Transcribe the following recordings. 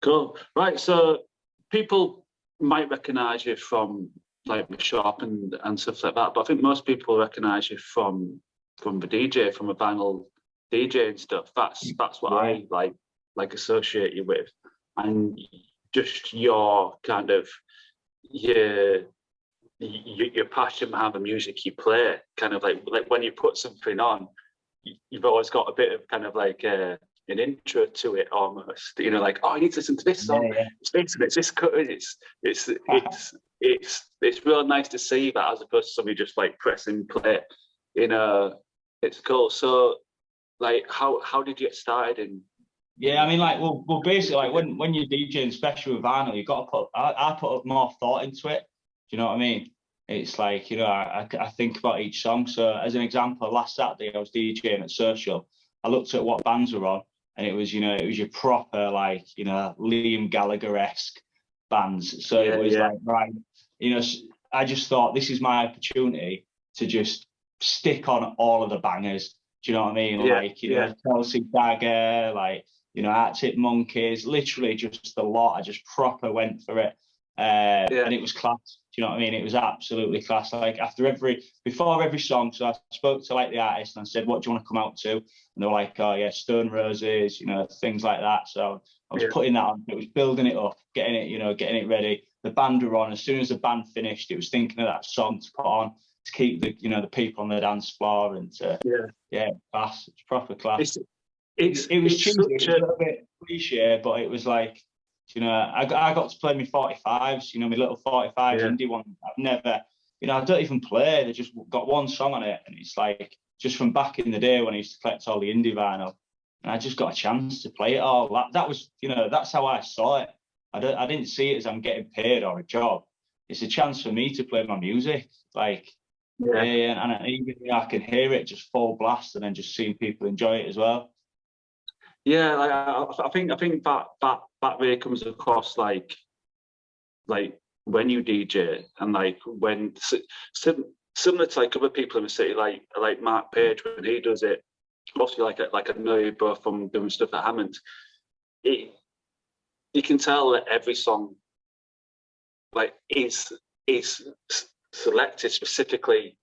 Cool. Right. So people might recognise you from like the shop and stuff like that, but I think most people recognise you from the DJ, from a vinyl DJ and stuff. That's what I like associate you with, and just your kind of your passion behind the music you play. Kind of like when you put something on, you've always got a bit of kind of like an intro to it almost, you know, like, oh, you need to listen to this song. It's this cut. It's real nice to see that, as opposed to somebody just like pressing play. You know, it's cool. So, like, how did you get started in? Yeah, I mean, like, well, basically, like when you're DJing, especially with vinyl, you got to put. I put more thought into it. Do you know what I mean? It's like, you know, I think about each song. So, as an example, last Saturday I was DJing at Social. I looked at what bands were on, and it was, you know, your proper, like, you know, Liam Gallagher-esque bands. So it was like, right, you know, I just thought, this is my opportunity to just stick on all of the bangers. Do you know what I mean? Like, you know, Chelsea Dagger, like, you know, Arctic Monkeys, literally just a lot. I just proper went for it. And it was class. Do you know what I mean? It was absolutely class. Like before every song, so I spoke to like the artist and I said, what do you want to come out to? And they were like, oh yeah, Stone Roses, you know, things like that. So I was putting that on. It was building it up, getting it ready. The band were on. As soon as the band finished, it was thinking of that song to put on to keep the, you know, the people on the dance floor and class. It's proper class. It was cheesy. It was a little bit cliche, but it was like, you know, I got to play my 45s, you know, my little 45s indie one. I've never, you know, I don't even play. They just got one song on it, and it's like just from back in the day when I used to collect all the indie vinyl, and I just got a chance to play it all. That was, you know, that's how I saw it. I didn't see it as I'm getting paid or a job. It's a chance for me to play my music, like, and even I can hear it just full blast, and then just seeing people enjoy it as well. Yeah, I think that really comes across like when you DJ, and like when similar to like other people in the city, like Mark Page when he does it. Obviously, like I know you both from doing stuff at Hammond. You can tell that every song like is selected specifically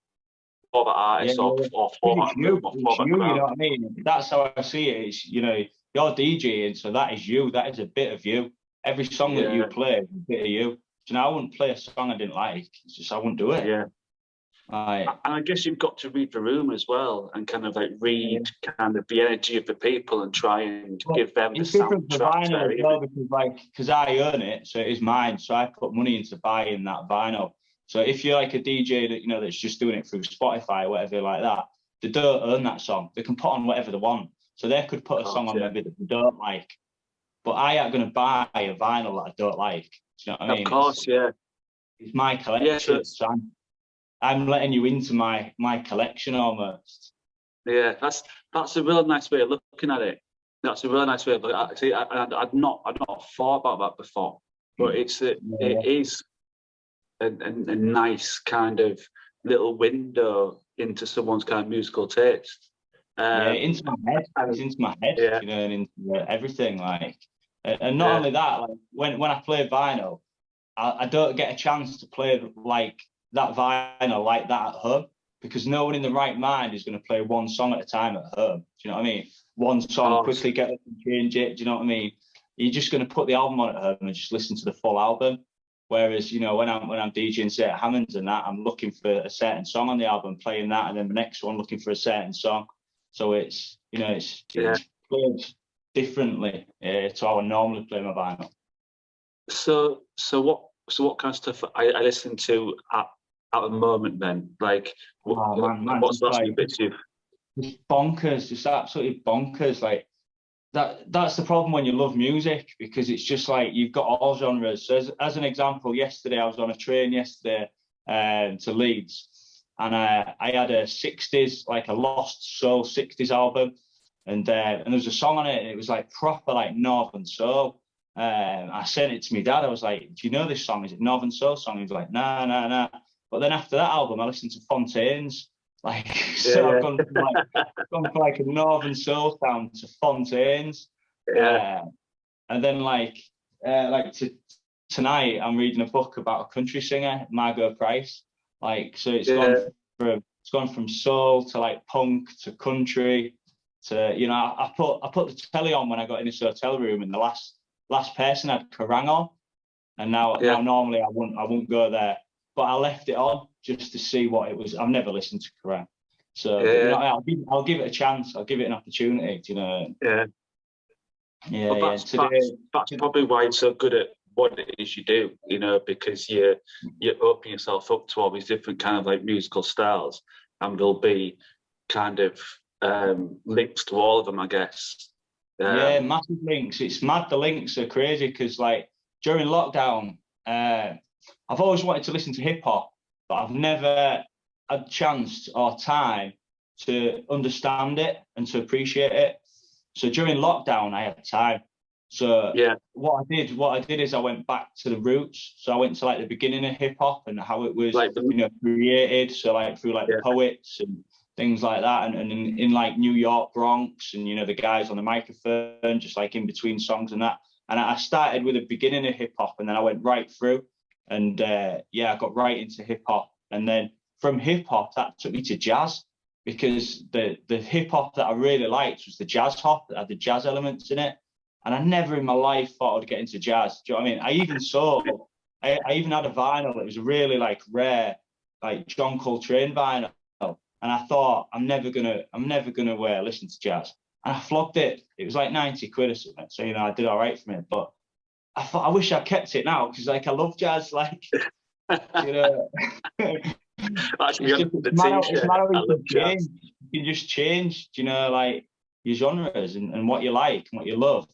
for the artist or format. You know what I mean? That's how I see it. It's, you know, you're DJing, so that is you. That is a bit of you. Every song that you play is a bit of you. You know, I wouldn't play a song I didn't like. It's just I wouldn't do it. Yeah. And I guess you've got to read the room as well, and kind of like read kind of the energy of the people and try and give them the soundtrack. Because I own it, so it is mine. So I put money into buying that vinyl. So if you're like a DJ that, you know, that's just doing it through Spotify or whatever like that, they don't own that song. They can put on whatever they want. So they could put a song on maybe that they don't like, but I ain't going to buy a vinyl that I don't like. Do you know what I mean? Of course, It's my collection. Yeah, so I'm letting you into my collection almost. Yeah, that's a real nice way of looking at it. That's a really nice way of looking at it. See, I'd not thought about that before, but it is a nice kind of little window into someone's kind of musical taste. Into my head. It's into my head, you know, and into everything. Like, and not only that, like when I play vinyl, I don't get a chance to play like that vinyl like that at home, because no one in the right mind is going to play one song at a time at home. Do you know what I mean? One song, quickly get up and change it. Do you know what I mean? You're just going to put the album on at home and just listen to the full album. Whereas, you know, when I'm DJing, say at Hammonds and that, I'm looking for a certain song on the album, playing that, and then the next one looking for a certain song. So it's, you know, it's played differently to how I normally play my vinyl. So what kind of stuff I listen to at the moment then? Like, what's the last few bits you've? Just bonkers, just absolutely bonkers. Like that's the problem when you love music, because it's just like you've got all genres. So as an example, yesterday I was on a train to Leeds, and I had a 60s, like a Lost Soul 60s album, and there was a song on it, and it was like proper like Northern Soul. I sent it to my dad. I was like, do you know this song? Is it Northern Soul song? He was like, nah. But then after that album, I listened to Fontaines. Like, I've gone from like a Northern Soul sound to Fontaines. And then like tonight I'm reading a book about a country singer, Margot Price. Like, so it's gone from soul to like punk to country to, you know, I put the telly on when I got in this hotel room, and the last person had Kerrang on, and now normally I wouldn't go there, but I left it on just to see what it was. I've never listened to Kerrang, so you know, I'll give it a chance. I'll give it an opportunity. You know. Yeah. Well, that's probably why it's so good at what it is you do, you know, because you open yourself up to all these different kind of like musical styles, and there'll be kind of links to all of them, I guess. Yeah, massive links. It's mad. The links are crazy because, like, during lockdown, I've always wanted to listen to hip hop, but I've never had a chance or time to understand it and to appreciate it. So during lockdown, I had time. So what I did is I went back to the roots. So I went to like the beginning of hip hop and how it was, like, you know, created. So like through like the poets and things like that, and in like New York, Bronx, and, you know, the guys on the microphone, just like in between songs and that. And I started with the beginning of hip hop, and then I went right through, and I got right into hip hop. And then from hip hop, that took me to jazz, because the hip hop that I really liked was the jazz hop that had the jazz elements in it. And I never in my life thought I'd get into jazz. Do you know what I mean? I even had a vinyl. It was a really like rare, like John Coltrane vinyl. And I thought, I'm never gonna listen to jazz. And I flogged it. It was like 90 quid or something. So, you know, I did all right from it. But I thought, I wish I kept it now, because like I love jazz. Like, you know, it's matter of change. You can just change, you know, like your genres and what you like and what you love.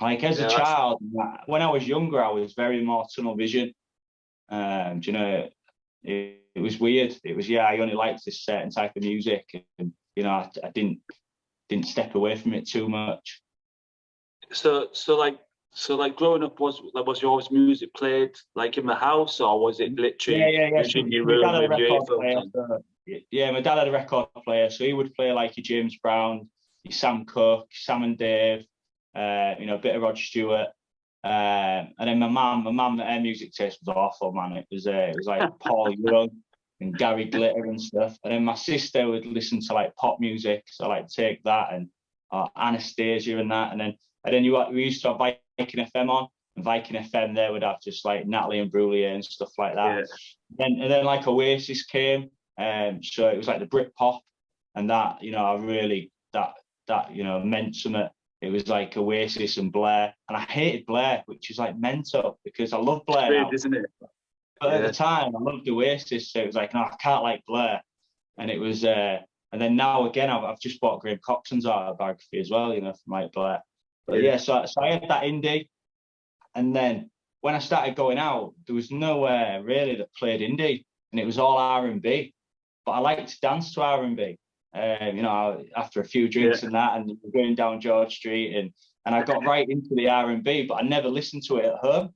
Like as a child, when I was younger, I was very more tunnel vision. You know, it was weird. It was, I only liked this certain type of music, and, you know, I didn't step away from it too much. So like growing up, was your always music played like in the house, or was it literally in your room with your earphones on? My dad had a record player, so he would play like your James Brown, your Sam Cooke, Sam and Dave, you know, a bit of Rod Stewart, and then my mum, her music taste was awful, man. It was like Paul Young and Gary Glitter and stuff. And then my sister would listen to like pop music, so like Take That and Anastasia and that. And then we used to have Viking FM on, and Viking FM there would have just like Natalie and Brulier and stuff like that. And then like Oasis came, so it was like the Britpop, and that, you know, I really that you know meant something. It was like Oasis and Blair, and I hated Blair, which is like mental, because I love Blair now, isn't it? But at the time I loved Oasis, so it was like, no, I can't like Blair. And it was and then now again I've just bought Graham Coxon's autobiography as well, you know, from like Blair. But so I had that indie, and then when I started going out, there was nowhere really that played indie, and it was all R&B. But I liked to dance to R&B. You know, after a few drinks and that, and going down George Street, and I got right into the R&B, but I never listened to it at home,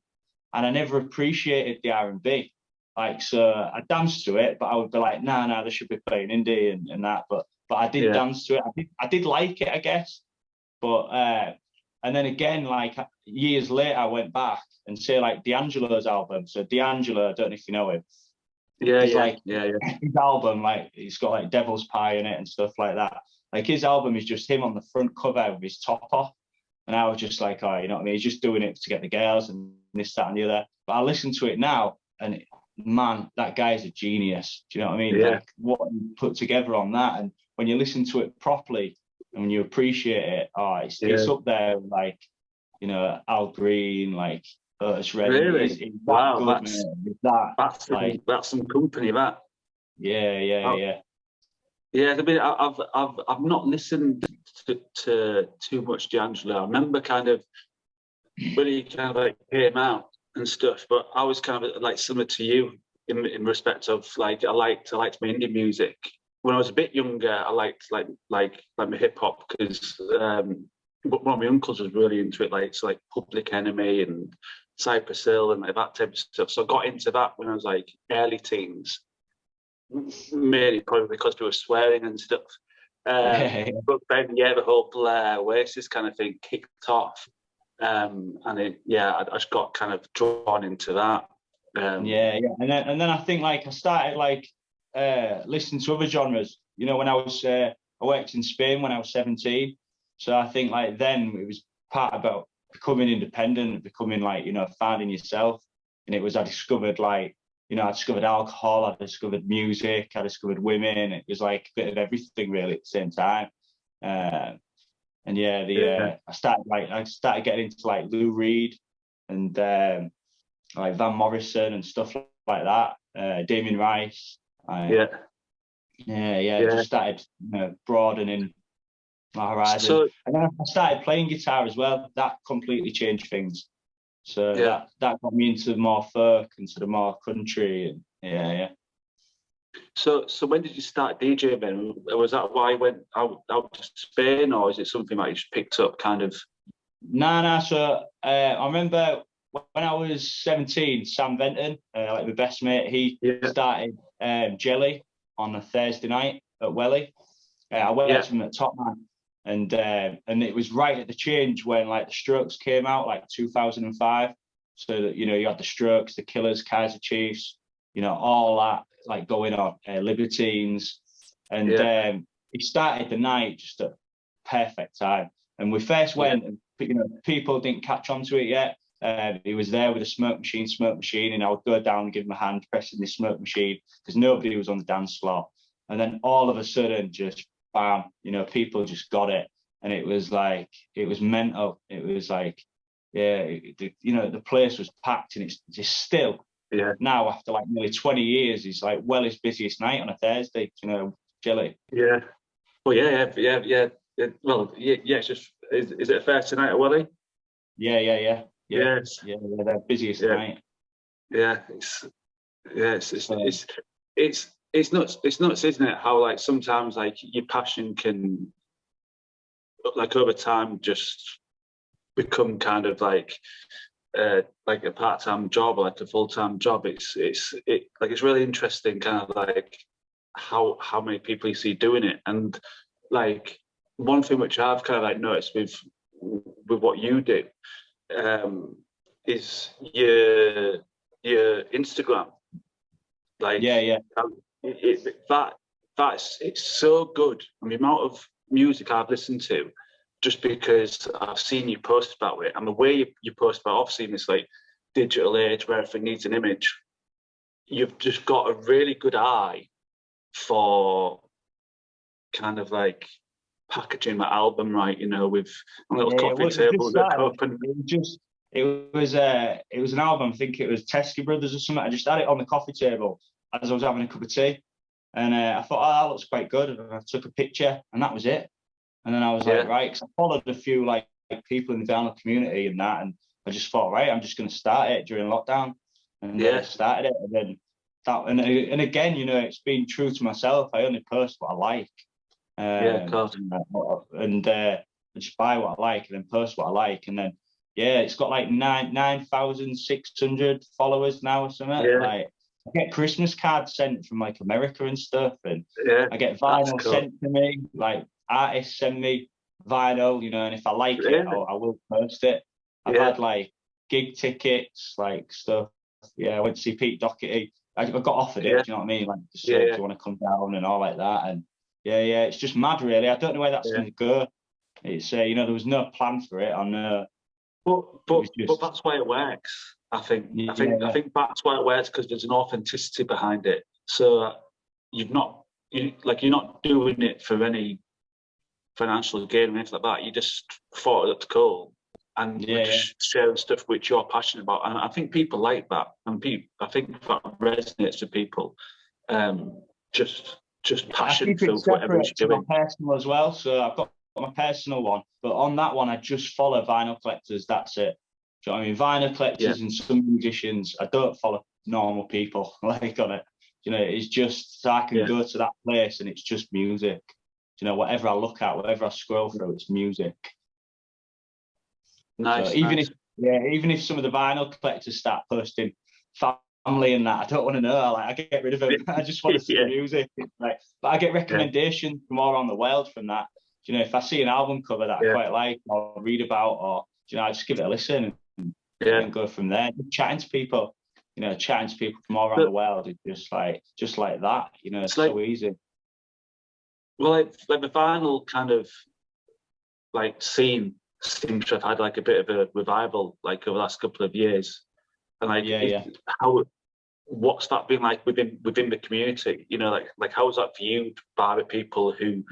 and I never appreciated the R&B. Like, so I danced to it, but I would be like, nah, they should be playing indie and that. But I did dance to it. I did like it, I guess. But and then again, like years later, I went back and say like D'Angelo's album. So D'Angelo, I don't know if you know him. His album, like, it's got like Devil's Pie in it and stuff like that. Like, his album is just him on the front cover with his top off, and I was just like, oh, you know what I mean? He's just doing it to get the girls and this, that, and the other. But I listen to it now, and man, that guy is a genius. Do you know what I mean? Like, what he put together on that, and when you listen to it properly and when you appreciate it, it's up there, like, you know, Al Green, like. It's really wow. That's some company, that. Yeah. I mean, I've not listened to too much D'Angelo. I remember kind of when he kind of like came out and stuff, but I was kind of like similar to you in respect of like I liked my indie music. When I was a bit younger, I liked like my hip hop, because one of my uncles was really into it, like Public Enemy and Cypress Hill and like that type of stuff. So I got into that when I was like early teens, mainly probably because we were swearing and stuff. But then, the whole Blair Oasis kind of thing kicked off, and I just got kind of drawn into that. And then I think like I started like listening to other genres. You know, when I worked in Spain when I was 17, so I think like then it was part about becoming independent, becoming like, you know, finding yourself. And it was, I discovered like, you know, I discovered alcohol, I discovered music, I discovered women. It was like a bit of everything really at the same time. I started getting into like Lou Reed and like Van Morrison and stuff like that. Damien Rice. Just started, you know, broadening my horizon. So, and then I started playing guitar as well. That completely changed things. So that got me into more folk and sort of more country. And So when did you start DJing then? Was that why you went out to Spain, or is it something that you just picked up kind of? No. So I remember when I was 17, Sam Venton, like my best mate, he started Jelly on a Thursday night at Welly. I worked with him at Top Man. And it was right at the change when like the Strokes came out, like 2005. So that, you know, you had the Strokes, the Killers, Kaiser Chiefs, you know, all that like going on, Libertines, and he started the night just at perfect time. And we first went, and you know, people didn't catch on to it yet. He was there with a smoke machine, and I would go down and give him a hand pressing the smoke machine because nobody was on the dance floor. And then all of a sudden, just bam, you know, people just got it, and it was mental. It was like, you know, the place was packed, and it's just still now after like nearly 20 years, it's like his busiest night on a Thursday, you know, Jelly. Yeah. Well, yeah. Well, it's just, is it a Thursday night at Welly? Yeah. Their busiest night. Yeah, it's nuts, isn't it? How like sometimes like your passion can, like over time, just become kind of like a part-time job or like a full-time job. It's really interesting, kind of like how many people you see doing it. And like one thing which I've kind of like noticed with what you do is your Instagram. Like it's so good. I mean, the amount of music I've listened to, just because I've seen you post about it, and the way you post about, obviously in this like digital age where everything needs an image, you've just got a really good eye for kind of like packaging my album right, you know, with a little coffee table with a cup. And it was an album. I think it was Teskey Brothers or something. I just had it on the coffee table as I was having a cup of tea, and I thought, oh, that looks quite good. And I took a picture, and that was it. And then I was like, right, because I followed a few like people in the vinyl community and that, and I just thought, right, I'm just going to start it during lockdown, and I started it, and then that, and again, you know, it's been true to myself. I only post what I like, of course. and I just buy what I like and then post what I like, and then it's got like 9,600 followers now or something. Like I get Christmas cards sent from like America and stuff, and I get vinyl sent to me. Like artists send me vinyl, you know, and if I like it, I will post it. I've had like gig tickets, like stuff. Yeah, I went to see Pete Doherty. I got offered it. Do you know what I mean? Like, do you want to come down and all like that? And it's just mad, really. I don't know where that's going to go. It's you know, there was no plan for it. But that's why it works. I think that's why it works, because there's an authenticity behind it. So you're not doing it for any financial gain or anything like that. You just thought it looked cool, and just sharing stuff which you're passionate about. And I think people like that, and I think that resonates with people. Just passion for whatever you're doing. My personal as well. So I've got my personal one, but on that one I just follow vinyl collectors. That's it. Do you know what I mean? Vinyl collectors and some musicians. I don't follow normal people like on it. You know, it's just so I can go to that place and it's just music. You know, whatever I look at, whatever I scroll through, it's music. Nice. So even if some of the vinyl collectors start posting family and that, I don't want to know. Like, I get rid of them. I just want to see the music. Like, but I get recommendations from all around the world from that. You know, if I see an album cover that I quite like or read about, or you know, I just give it a listen and go from there. Chatting to people, you know, from all around the world is just like that, you know, it's so easy. Well, like the vinyl kind of like scene seems to have had like a bit of a revival like over the last couple of years, and like what's that been like within the community? You know, like how was that viewed by the people who,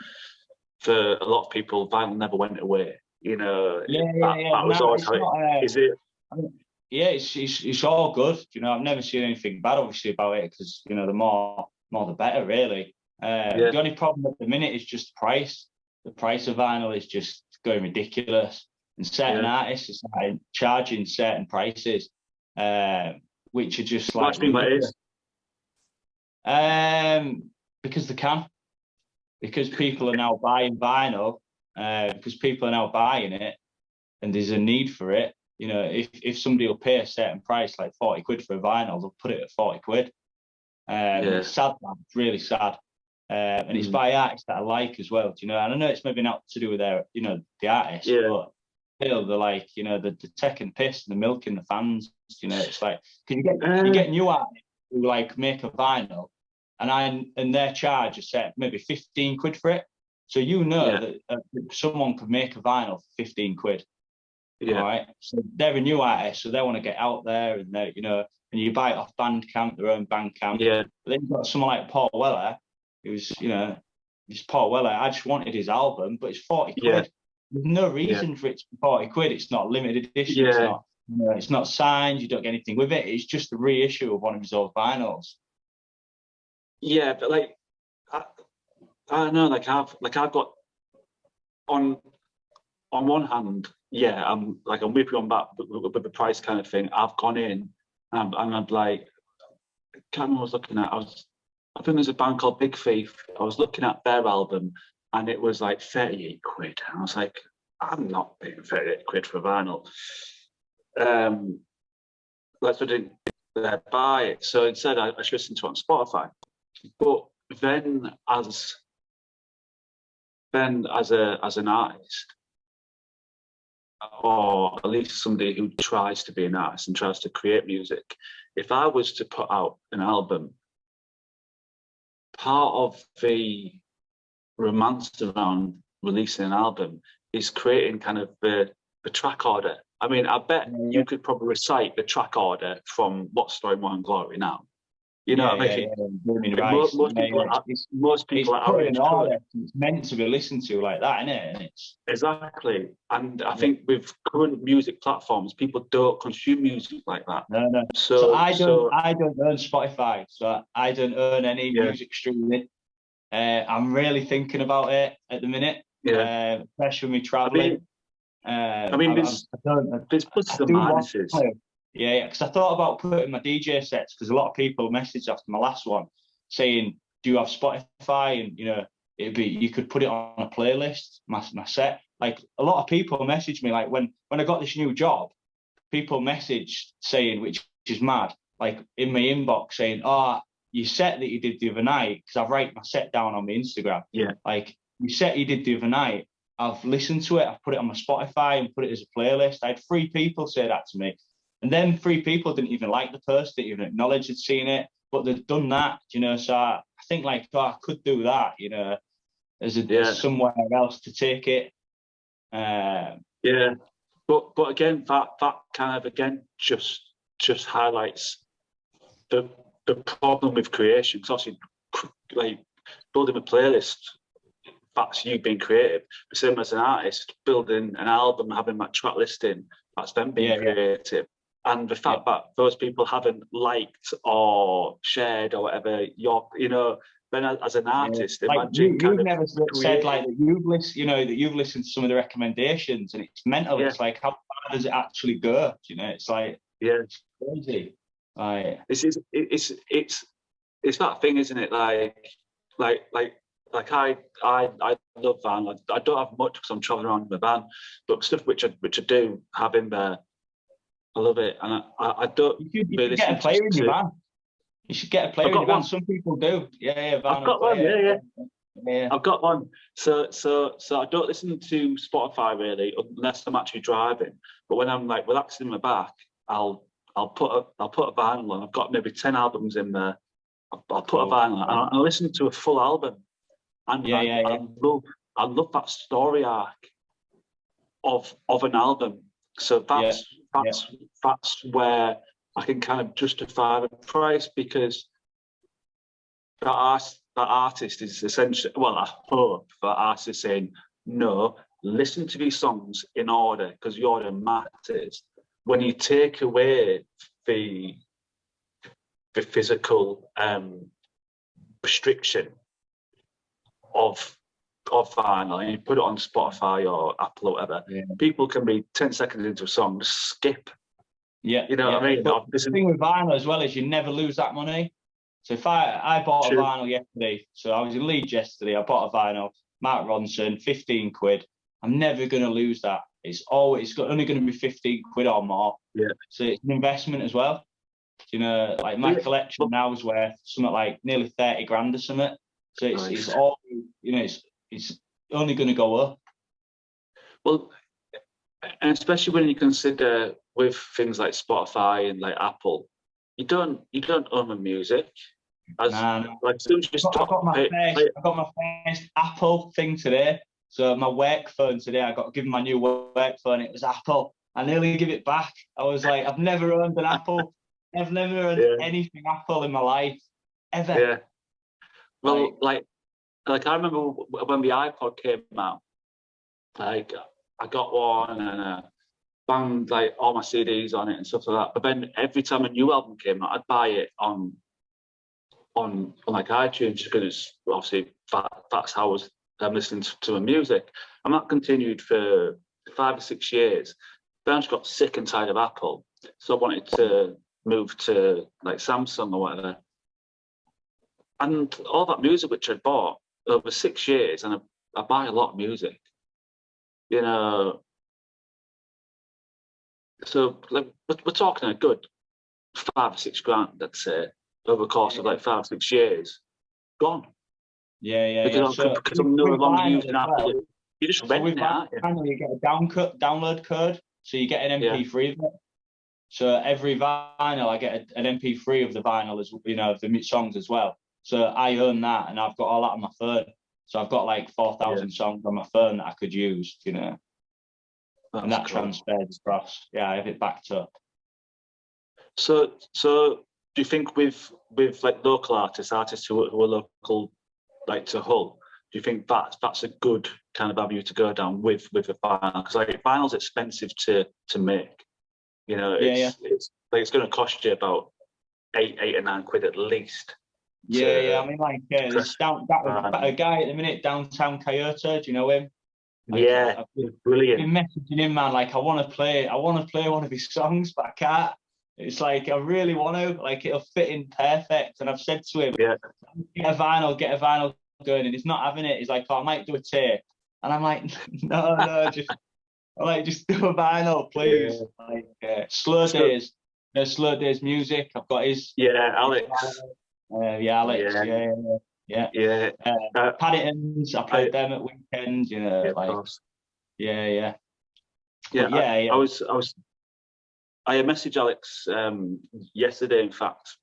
for a lot of people, vinyl never went away. You know, that was always how it is. It? I mean, yeah, it's all good. You know, I've never seen anything bad, obviously, about it, because, you know, the more the better, really. The only problem at the minute is just the price. The price of vinyl is just going ridiculous, and certain artists are starting charging certain prices, which are just like ridiculous. Because they can, because people are now buying vinyl, because people are now buying it, and there's a need for it. You know, if somebody will pay a certain price, like 40 quid for a vinyl, they'll put it at 40 quid. It's sad, man. It's really sad. And it's by artists that I like as well, do you know? And I know it's maybe not to do with their, you know, the artist, but still, they're like, you know, the taking piss, the milking the fans, you know. It's like, because you get new artists who like make a vinyl, and their charge is set maybe 15 quid for it. So you know that someone could make a vinyl for 15 quid. Yeah. All right. So they're a new artist, so they want to get out there, and they, you know, and you buy it off Bandcamp, their own Bandcamp. Yeah. But then you've got someone like Paul Weller, who's, you know, it's Paul Weller. I just wanted his album, but it's 40 quid. Yeah. There's no reason for it to be 40 quid. It's not limited edition. Yeah. It's not, you know, it's not signed. You don't get anything with it. It's just a reissue of one of his old vinyls. Yeah, but like, I don't know. Like I've got on one hand, yeah, I'm with you on that with the price kind of thing. I've gone in and I'm like, I can't remember what I was looking at. I think there's a band called Big Thief. I was looking at their album and it was like 38 quid. And I was like, I'm not paying 38 quid for vinyl. That's what I didn't buy it. So instead, I should listen to it on Spotify. But then as an artist, or at least somebody who tries to be an artist and tries to create music, if I was to put out an album, part of the romance around releasing an album is creating kind of the track order. I mean, I bet you could probably recite the track order from What's Story Morning Glory now. You know what I mean? Most people are our age. It's meant to be listened to like that, isn't it? And it's exactly. And I think with current music platforms, people don't consume music like that. No. So I don't own Spotify, so I don't own any music streaming. I'm really thinking about it at the minute. Yeah. Especially with me traveling. There's pluses and minuses. Yeah, because I thought about putting my DJ sets, because a lot of people messaged after my last one saying, do you have Spotify? And, you know, you could put it on a playlist, my set. Like, a lot of people messaged me, like, when I got this new job, people messaged saying, which is mad, like, in my inbox saying, your set that you did the other night, because I write my set down on my Instagram. Yeah. Like, your set you did the other night, I've listened to it, I've put it on my Spotify and put it as a playlist. I had 3 people say that to me. And then 3 people didn't even like the post, didn't even acknowledge they'd seen it, but they'd done that, you know. So I think, like, I could do that, you know, as somewhere else to take it. But again, that kind of again just highlights the problem with creation. Because obviously, like, building a playlist, that's you being creative. The same as an artist building an album, having that track listing, that's them being creative. And the fact that those people haven't liked or shared or whatever, you know, then as an artist, imagine you've never said like that you've listened to some of the recommendations, and it's mental. It's like, how far does it actually go? You know, it's like it's crazy. Like it's that thing, isn't it? Like I love van. I don't have much because I'm traveling around in the van, but stuff which I do have in there, I love it. And I don't. You should get a player in your van. You should get a player in your van. Some people do. Van. I've got one. Yeah. I've got one. So I don't listen to Spotify really unless I'm actually driving. But when I'm like relaxing in my back, I'll put a vinyl on. I've got maybe 10 albums in there. I'll put a vinyl on and I listen to a full album. And I love that story arc of an album. So that's where I can kind of justify the price, because that artist is essentially, well, I hope that artist is saying, no, listen to these songs in order, because the order matters. When you take away the physical restriction of vinyl and you put it on Spotify or Apple or whatever, people can be 10 seconds into a song, just skip. You know what I mean? But the thing with vinyl as well is you never lose that money. So if I bought a vinyl yesterday, so I was in Leeds yesterday, I bought a vinyl, Mark Ronson, 15 quid. I'm never going to lose that. It's only going to be 15 quid or more. Yeah. So it's an investment as well. You know, like my collection now is worth something like nearly 30 grand or something. So it's all, you know, it's only going to go up. Well, and especially when you consider with things like Spotify and like Apple, you don't own the music. Like, I got my first Apple thing today. So my work phone today, I got given my new work phone. It was Apple. I nearly give it back. I was like, I've never owned an Apple. I've never owned anything Apple in my life ever. Yeah. Well, like I remember when the iPod came out. Like I got one and found like all my CDs on it and stuff like that. But then every time a new album came out, I'd buy it on like iTunes, because obviously that's how I'm listening to my music. And that continued for 5 or 6 years. Then I just got sick and tired of Apple, so I wanted to move to like Samsung or whatever. And all that music which I'd bought over 6 years, and I buy a lot of music, you know. So like we're talking a good 5 or 6 grand, let's say, over the course of like 5 or 6 years, gone. Because I'm no longer using Apple. You just renting it, aren't you? You get a download code, so you get an MP3 of it. So every vinyl, I get an MP3 of the vinyl, as you know, of the songs as well. So I own that, and I've got all that on my phone. So I've got like 4,000 songs on my phone that I could use, you know. And that transfers across. Yeah, I have it backed up. So do you think with like local artists who are local, like to Hull, do you think that's a good kind of avenue to go down with a vinyl? Because like vinyl's expensive to make. You know, it's going to cost you about 8 or 9 quid at least. I mean, like there's a guy at the minute, Downtown Coyote. Do you know him? Like, I've brilliant. Been messaging him, man. Like I want to play one of his songs, but I can't. It's like I really want to. Like it'll fit in perfect. And I've said to him, get a vinyl going, and he's not having it. He's like, I might do a tape, and I'm like, no, just do a vinyl, please. Slow Days, Slow Days music. I've got his. Alex. Alex. Paddingtons. I played them at weekends. You know, I messaged Alex yesterday, in fact,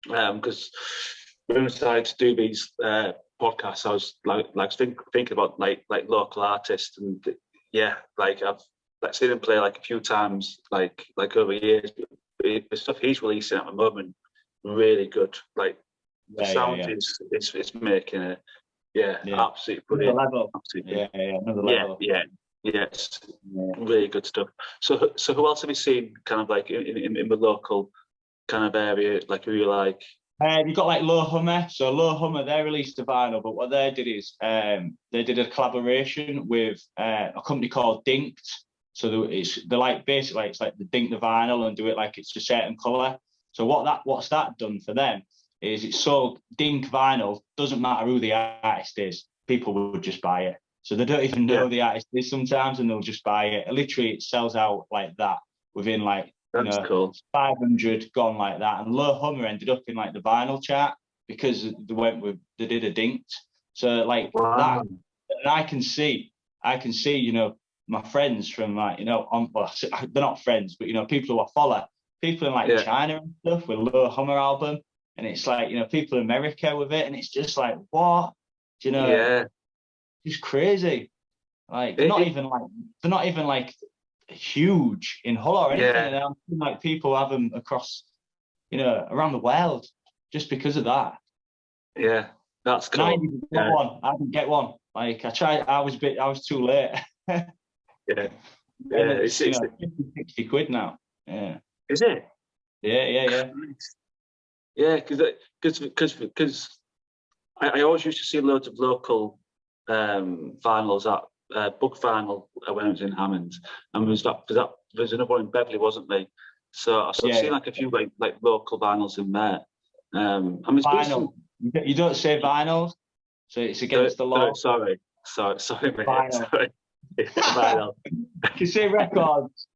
because when I decided to do these podcasts, I was like thinking about like local artists, and I've seen him play like a few times, like over years. The stuff he's releasing at the moment, really good. Like the sound is making it, absolutely brilliant. Another level. It's really good stuff. So who else have you seen kind of like in the local kind of area, like who you like? You've got like Low Hummer. So Low Hummer, they released a vinyl, but what they did is they did a collaboration with a company called Dinked. So they're like basically like, it's like they dink the vinyl and do it like it's a certain colour. So what's that done for them is it's sold dink vinyl, doesn't matter who the artist is, people would just buy it. So they don't even know who the artist is sometimes, and they'll just buy it. Literally, it sells out like that within like, cool. 500 gone like that. And Low Hummer ended up in like the vinyl chart because they did a dinked. So like Wow. that, and I can see, you know, my friends from like, you know, well, they're not friends, but you know, people who I follow, people in like China and stuff with Low Hummer album, and it's like, you know, people in America with it, and it's just like, what? Do you know? It's crazy. Like they're not even like huge in Hull or anything, and I'm seeing like people have them across, you know, around the world just because of that. Yeah, that's cool. And I didn't get one. I didn't get one. Like I tried, I was too late. Yeah. It's, you know, 50, 60 quid now. Yeah. Is it? Yeah. Yeah, because I always used to see loads of local vinyls at Book Vinyl when I was in Hammond, and there's another one in Beverley, wasn't there? So I've seen like a few like local vinyls in there. Vinyl. You don't say vinyls, so it's against the law. Sorry, mate. Vinyl. Sorry. Vinyl. You say records.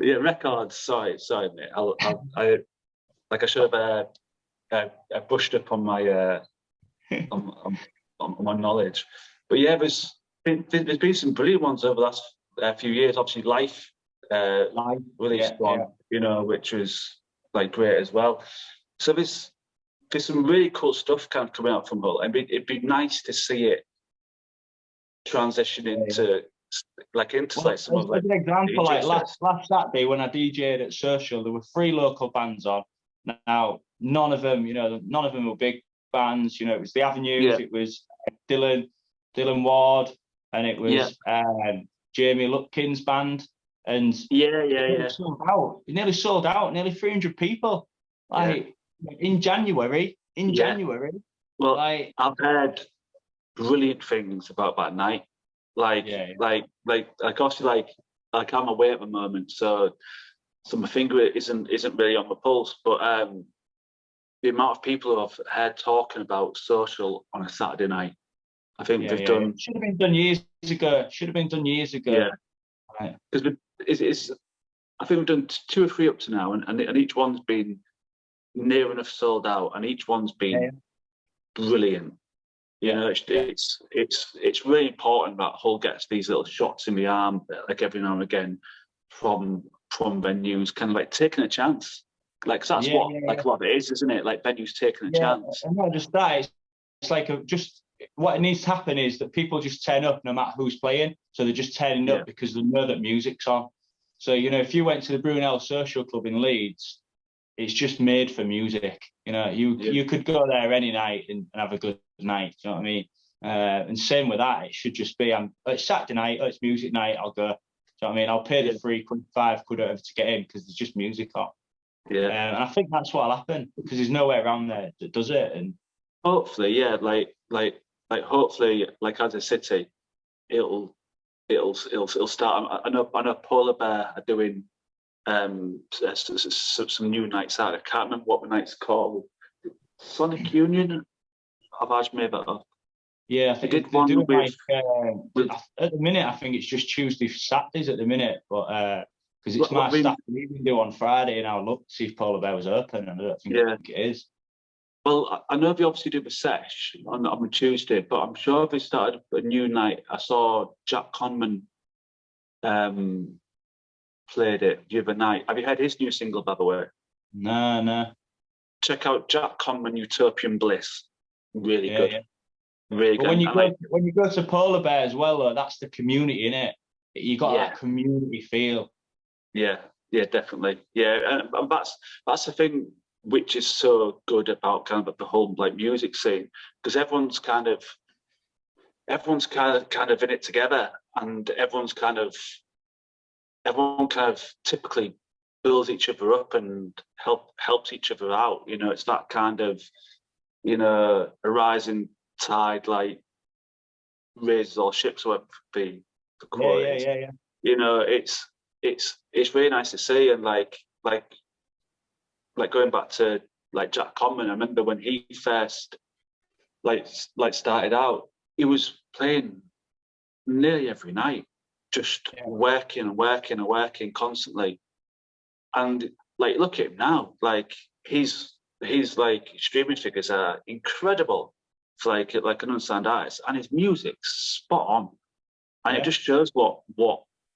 Yeah, records. Sorry, mate. I should have brushed up on my on my knowledge. But yeah, there's been some brilliant ones over the last few years. Obviously, Life released one, you know, which was like great as well. So there's some really cool stuff kind of coming out from Hull. It'd be nice to see it transition into some of like. As an example, like last Saturday when I DJ'd at Social, there were 3 local bands on. Now, none of them were big bands. You know, it was the Avenues, it was Dylan Ward, and it was Jamie Lutkin's band. And it sold out. It nearly sold out. Nearly 300 people. Like in January. Well, like, I've heard brilliant things about that night. Like obviously, like I'm away at the moment, so my finger isn't really on the pulse. But the amount of people who I've heard talking about Social on a Saturday night, I think they've done. Should have been done years ago. Yeah, because it's. I think we've done 2 or 3 up to now, and each one's been near enough sold out, and each one's been brilliant. You know, it's really important that Hull gets these little shots in the arm, like every now and again, from venues, kind of like taking a chance. Like that's what it is, isn't it? Like venues taking a chance. And not just that, it's like just what it needs to happen is that people just turn up no matter who's playing. So they're just turning up because they know that music's on. So, you know, if you went to the Brunel Social Club in Leeds, it's just made for music. You know, you could go there any night and have a good night. You know what I mean? And same with that. It should just be, it's Saturday night, it's music night, I'll go. Do you know what I mean? I'll pay the 3 quid, 5 quid whatever to get in because there's just music on. Yeah. And I think that's what'll happen because there's nowhere around there that does it. And hopefully, hopefully, like as a city, it'll start. I know Polar Bear are doing some new nights out. I can't remember what the night's called. Sonic Union. I've actually made that up. Yeah, I think they did one with at the minute. I think it's just Tuesday, Saturdays at the minute, but because it's my staff meeting do on Friday, and I'll look to see if Polar Bear was open, and I don't think it is. Well, I know they obviously do the sesh on a Tuesday, but I'm sure they started a new night. I saw Jack Conman played it the other night. Have you heard his new single, by the way? No. Check out Jack Conman, Utopian Bliss. Really good. Yeah. Really good. When you go to Polar Bear as well, though, that's the community, innit? You got that community feel. Yeah, definitely. Yeah, and that's the thing which is so good about kind of the whole like music scene, because everyone's kind of in it together, and everyone kind of typically builds each other up and helps each other out. You know, it's that kind of, you know, a rising tide like raises all ships, or the quote. Yeah. You know, it's really nice to see, and like going back to like Jack Conman, I remember when he first like started out, he was playing nearly every night, just working constantly. And like, look at him now, like his like streaming figures are incredible. for like an unsigned artist, and his music's spot on, and Yeah. it just shows what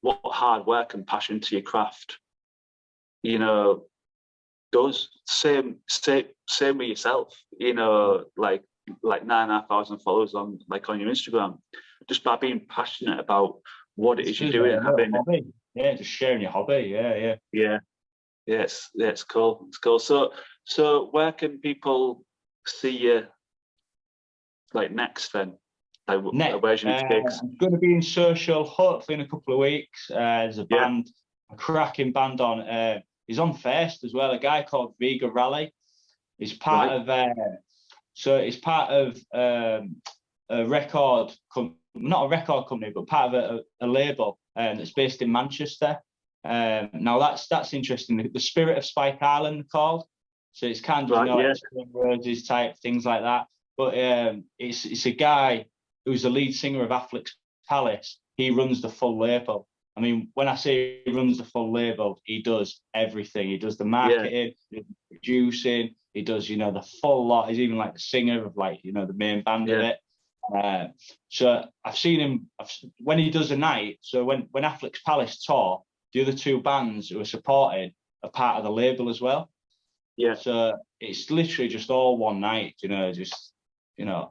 hard work and passion to your craft, you know, does. Same with yourself, you know, like 9,500 followers on your Instagram, just by being passionate about what it is you're doing and having hobby. Yeah, just sharing your hobby. Yeah. It's cool. It's cool. So where can people see you like next then? Like, where's your next gigs? I'm going to be in social hopefully in a couple of weeks. There's a band, a cracking band on. He's on Fest as well. A guy called Vega Rally. He's part of. So it's part of a record, not a record company, but part of a label that's based in Manchester. Now that's interesting. The Spirit of Spike Island called. So it's kind of like Spring Roses type things like that. But it's a guy who's the lead singer of Affleck's Palace. He runs the full label. I mean, when I say he runs the full label, he does everything. He does the marketing, he does the producing, he does, the full lot. He's even like the singer of the main band of it. So I've seen him when he does a night. So when Affleck's Palace tour, the other two bands who are supported are part of the label as well. Yeah. So it's literally just all one night,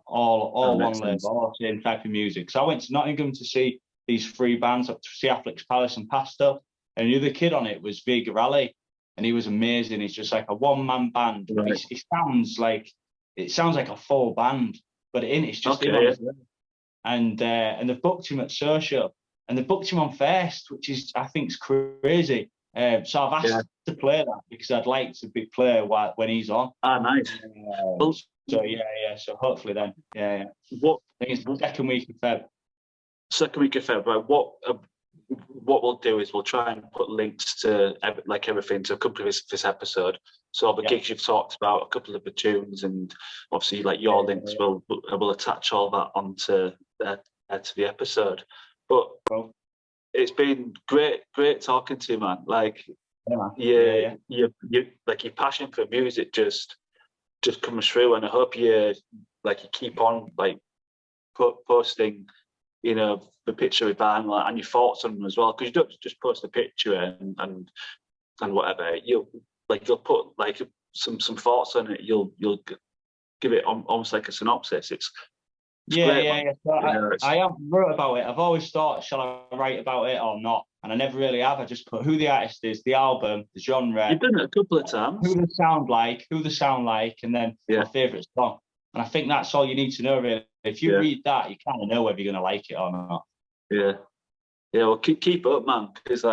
all one label, all the same type of music. So I went to Nottingham to see these three bands, up to see Affleck's Palace and Pastel. And the other kid on it was Vega Rally, and he was amazing. He's just like a one-man band. Right. It sounds like a full band, but it's just him on his own. And they've booked him at Social, and they've booked him on Fest, which is, I think, is crazy. So I've asked to play that because I'd like to play when he's on. Ah, nice. So so hopefully then, I think it's the second week of Feb. Second week of February. What we'll do is we'll try and put links to everything to accompany this episode. So all the gigs you've talked about, a couple of the tunes, and obviously your links. We'll attach all that onto to the episode. But it's been great talking to you, man. Your passion for music just comes through, and I hope you keep on posting, the picture with vinyl and your thoughts on them as well, because you don't just post a picture and whatever. You'll put some thoughts on it. You'll give it almost like a synopsis. It's great, So I have wrote about it. I've always thought, shall I write about it or not? And I never really have. I just put who the artist is, the album, the genre. You've done it a couple of times. Who they sound like, and then my favourite song. And I think that's all you need to know, really. If you read that, you kind of know whether you're going to like it or not. Yeah. Well, keep up, man, because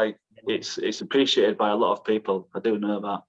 it's appreciated by a lot of people. I do know that.